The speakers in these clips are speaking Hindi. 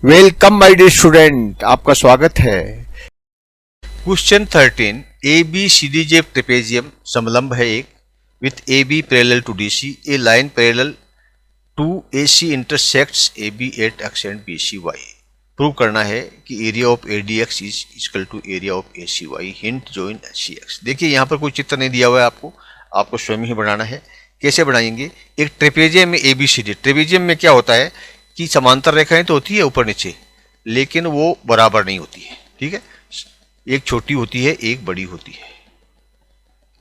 वेलकम माय डियर स्टूडेंट, आपका स्वागत है। Question 13, A B C D जे ट्रेपेजियम समलंब है एक with A B parallel to D C, a line parallel to A C intersects A B at X and B C Y. Prove करना है कि area of A D X is equal to area of A C Y, hint join C X. देखिए यहाँ पर कोई चित्र नहीं दिया हुआ है, आपको स्वयं ही बनाना है। कैसे बनाएंगे? एक ट्रेपेजियम में A B C D, trapezium में क्या होता है कि समांतर रेखाएं तो होती है ऊपर नीचे, लेकिन वो बराबर नहीं होती है। ठीक है, एक छोटी होती है, एक बड़ी होती है।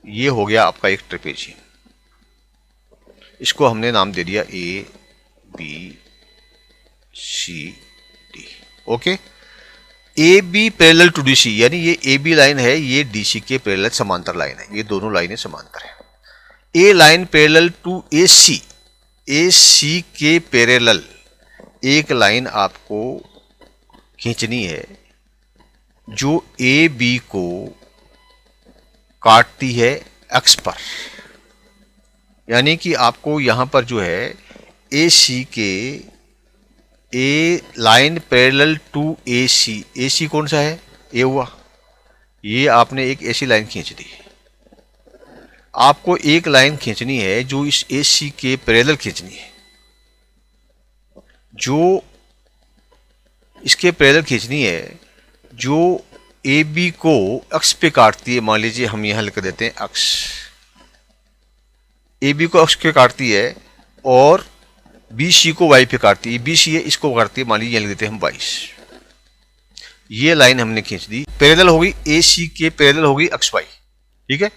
ये हो गया आपका एक ट्रेपेजियम। इसको हमने नाम दे दिया A B C D. Okay, A B parallel to D C, यानी ये ए बी लाइन है, ये डी सी के पैरेलल समांतर लाइन है, ये दोनों लाइनें समांतर है। ए लाइन पैरेलल टू ए सी के पैरेलल एक लाइन आपको खींचनी है जो ए बी को काटती है एक्स पर, यानी कि आपको यहां पर जो है ए सी के ए लाइन पैरेलल टू ए सी कौन सा है? ए हुआ। ये आपने एक ऐसी लाइन खींच दी। आपको एक लाइन खींचनी है जो इस ए सी के पैरेलल खींचनी है, जो इसके पैरेलल खींचनी है, जो ए बी को अक्ष पे काटती है। मान लीजिए हम यहां लिख देते हैं अक्ष, ए बी को अक्ष पे काटती है और बी सी को वाई पे काटती है। बी सी है, इसको काटती है, मान लीजिए यहां लिख देते हैं हम 22। ये लाइन हमने खींच दी, पैरेलल होगी ए सी के पैरेलल होगी अक्ष वाई। ठीक है,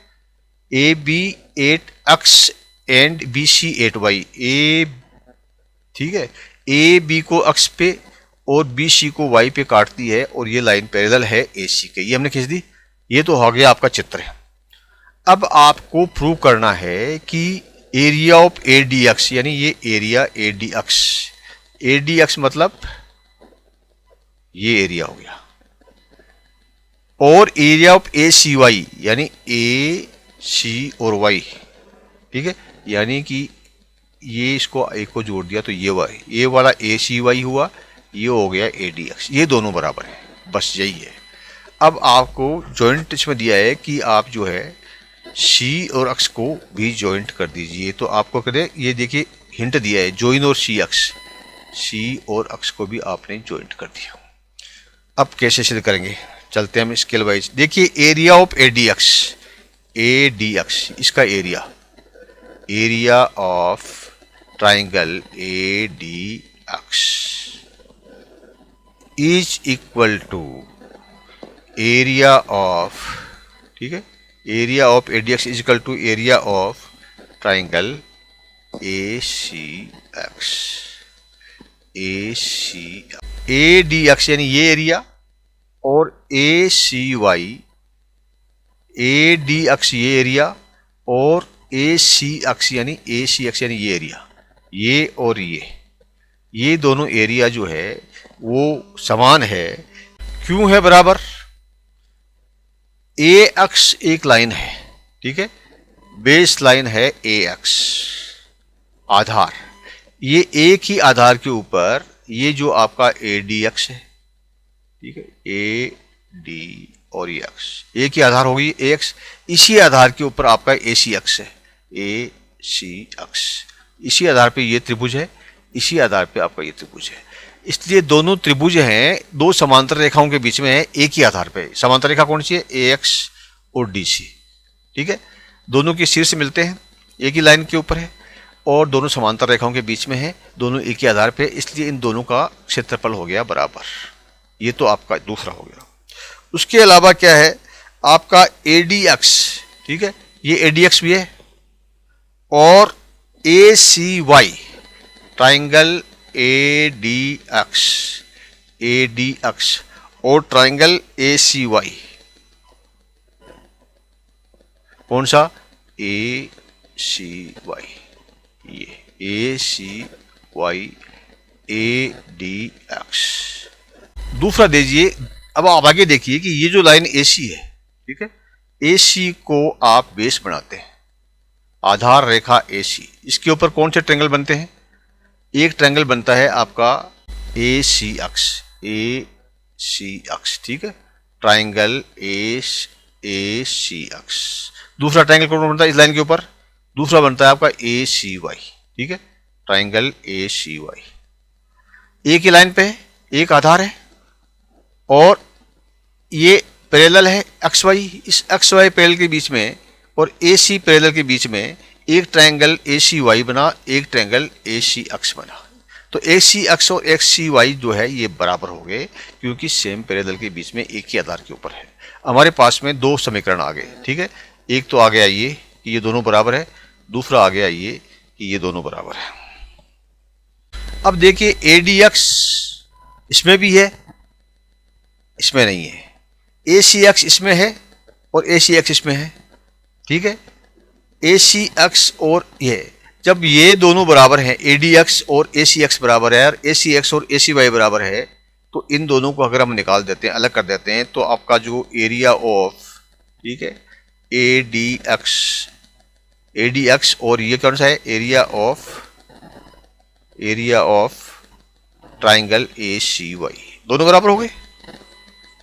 ए बी 8 अक्ष एंड बी सी 8 वाई। ए, ठीक है, ए बी को अक्ष पे और बी सी को वाई पे काटती है और ये लाइन पैरेलल है ए सी के। ये हमने खींच दी। ये तो हो गया आपका चित्र है। अब आपको प्रूव करना है कि area of A D X, यानी ये area A D X, A D X मतलब ये एरिया हो गया, और area of A C Y, यानी ए सी और वाई। ठीक है, यानी कि ये इसको एक को जोड़ दिया तो ये वाई, ये वाला ए सी वाई हुआ, ये हो गया ए डी एक्स। ये दोनों बराबर है, बस यही है। अब आपको जॉइंट इसमें दिया है कि आप जो है सी और अक्ष को भी जॉइंट कर दीजिए। तो आपको करें, ये देखिए हिंट दिया है, जॉइन और सी अक्ष, सी और अक्ष को भी आपने जॉइंट कर दिया। अब कैसे सिद्ध करेंगे? चलते हैं हम स्केल वाइज। देखिए area of A D X, इसका area, area of triangle A D X is equal to area of, ठीक है, area of A D X is equal to area of triangle A C X. A D X यानी ये एरिया, और A C Y, A D X ये एरिया, और ए सी एक्स यानी ये एरिया, ये और ये दोनों एरिया जो है वो समान है। क्यों है बराबर? ए एक्स एक लाइन है, ठीक है, बेस लाइन है ए एक्स, आधार। ये एक ही आधार के ऊपर ये जो आपका ए डी एक्स है, ठीक है, ए डी और ये एक्स, एक ही आधार होगी ए एक्स, इसी आधार के ऊपर आपका ए सी एक्स है, ए सी एक्स, इसी आधार पे ये त्रिभुज है, इसी आधार पे आपका ये त्रिभुज है। इसलिए दोनों त्रिभुज हैं, दो समांतर रेखाओं के बीच में है, एक ही आधार पे। समांतर रेखा कौन सी है? ए एक्स और डी सी। ठीक है, दोनों के शीर्ष मिलते हैं, एक ही लाइन के ऊपर है, और दोनों समांतर रेखाओं के बीच में है, दोनों एक ही आधार पे, इसलिए इन दोनों का क्षेत्रफल हो गया बराबर। ये तो आपका दूसरा हो गया। उसके अलावा क्या है आपका ए डी एक्स, ठीक है, ये ए डी एक्स भी है, और A C Y, triangle A D X और ट्राइंगल ए सी वाई, कौन सा? ए सी वाई, ये A C Y A D X. दूसरा दीजिए। अब आप आगे देखिए कि ये जो लाइन ए सी है, ठीक है, ए सी को आप बेस बनाते हैं, आधार रेखा ए सी, इसके ऊपर कौन से ट्रायंगल बनते हैं? एक ट्रायंगल बनता है आपका ए सी अक्ष, ठीक है, ट्राइंगल ए सी अक्ष। दूसरा ट्राइंगल कौन बनता है इस लाइन के ऊपर? दूसरा बनता है आपका ए सी वाई, ठीक है, ट्राइंगल ए सी वाई। एक ही लाइन पे है, एक आधार है और ये पैरेलल है एक्स वाई। इस एक्स वाई पैरेलल के बीच में और ए सी पैरेलल के बीच में एक ट्रायंगल ए सी वाई बना, एक ट्रायंगल ए सी अक्ष बना। तो ए सी अक्ष और एक्स सी वाई जो है ये बराबर हो गए क्योंकि सेम पैरेलल के बीच में एक ही आधार के ऊपर है। हमारे पास में दो समीकरण आ गए, ठीक है। एक तो आ गया ये कि ये दोनों बराबर है, दूसरा आ गया ये कि ये दोनों बराबर है। अब देखिए ए डी एक्स इसमें भी है, इसमें नहीं है। ए सी एक्स इसमें है और ए सी एक्स इसमें है, ठीक है। ए सी एक्स और ये जब ये दोनों बराबर हैं, ए डी एक्स और ए सी एक्स बराबर है और ए सी एक्स और ए सी वाई बराबर है, तो इन दोनों को अगर हम निकाल देते हैं, अलग कर देते हैं, तो आपका जो एरिया ऑफ, ठीक है, ए डी एक्स और ये कौन सा है, area of triangle A C Y, दोनों बराबर हो गए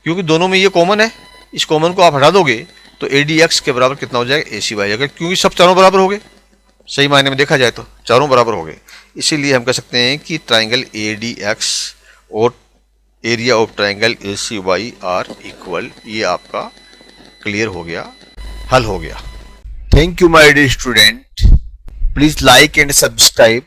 क्योंकि दोनों में ये कॉमन है। इस कॉमन को आप हटा दोगे तो ए डी एक्स के बराबर कितना हो जाएगा, ए सी वाई जाएगा, क्योंकि सब चारों बराबर हो गए। सही मायने में देखा जाए तो चारों बराबर हो गए, इसीलिए हम कह सकते हैं कि ट्राइंगल ए डी एक्स और area of triangle A C Y are equal. ये आपका क्लियर हो गया, हल हो गया। Thank you, my dear student. Please like and subscribe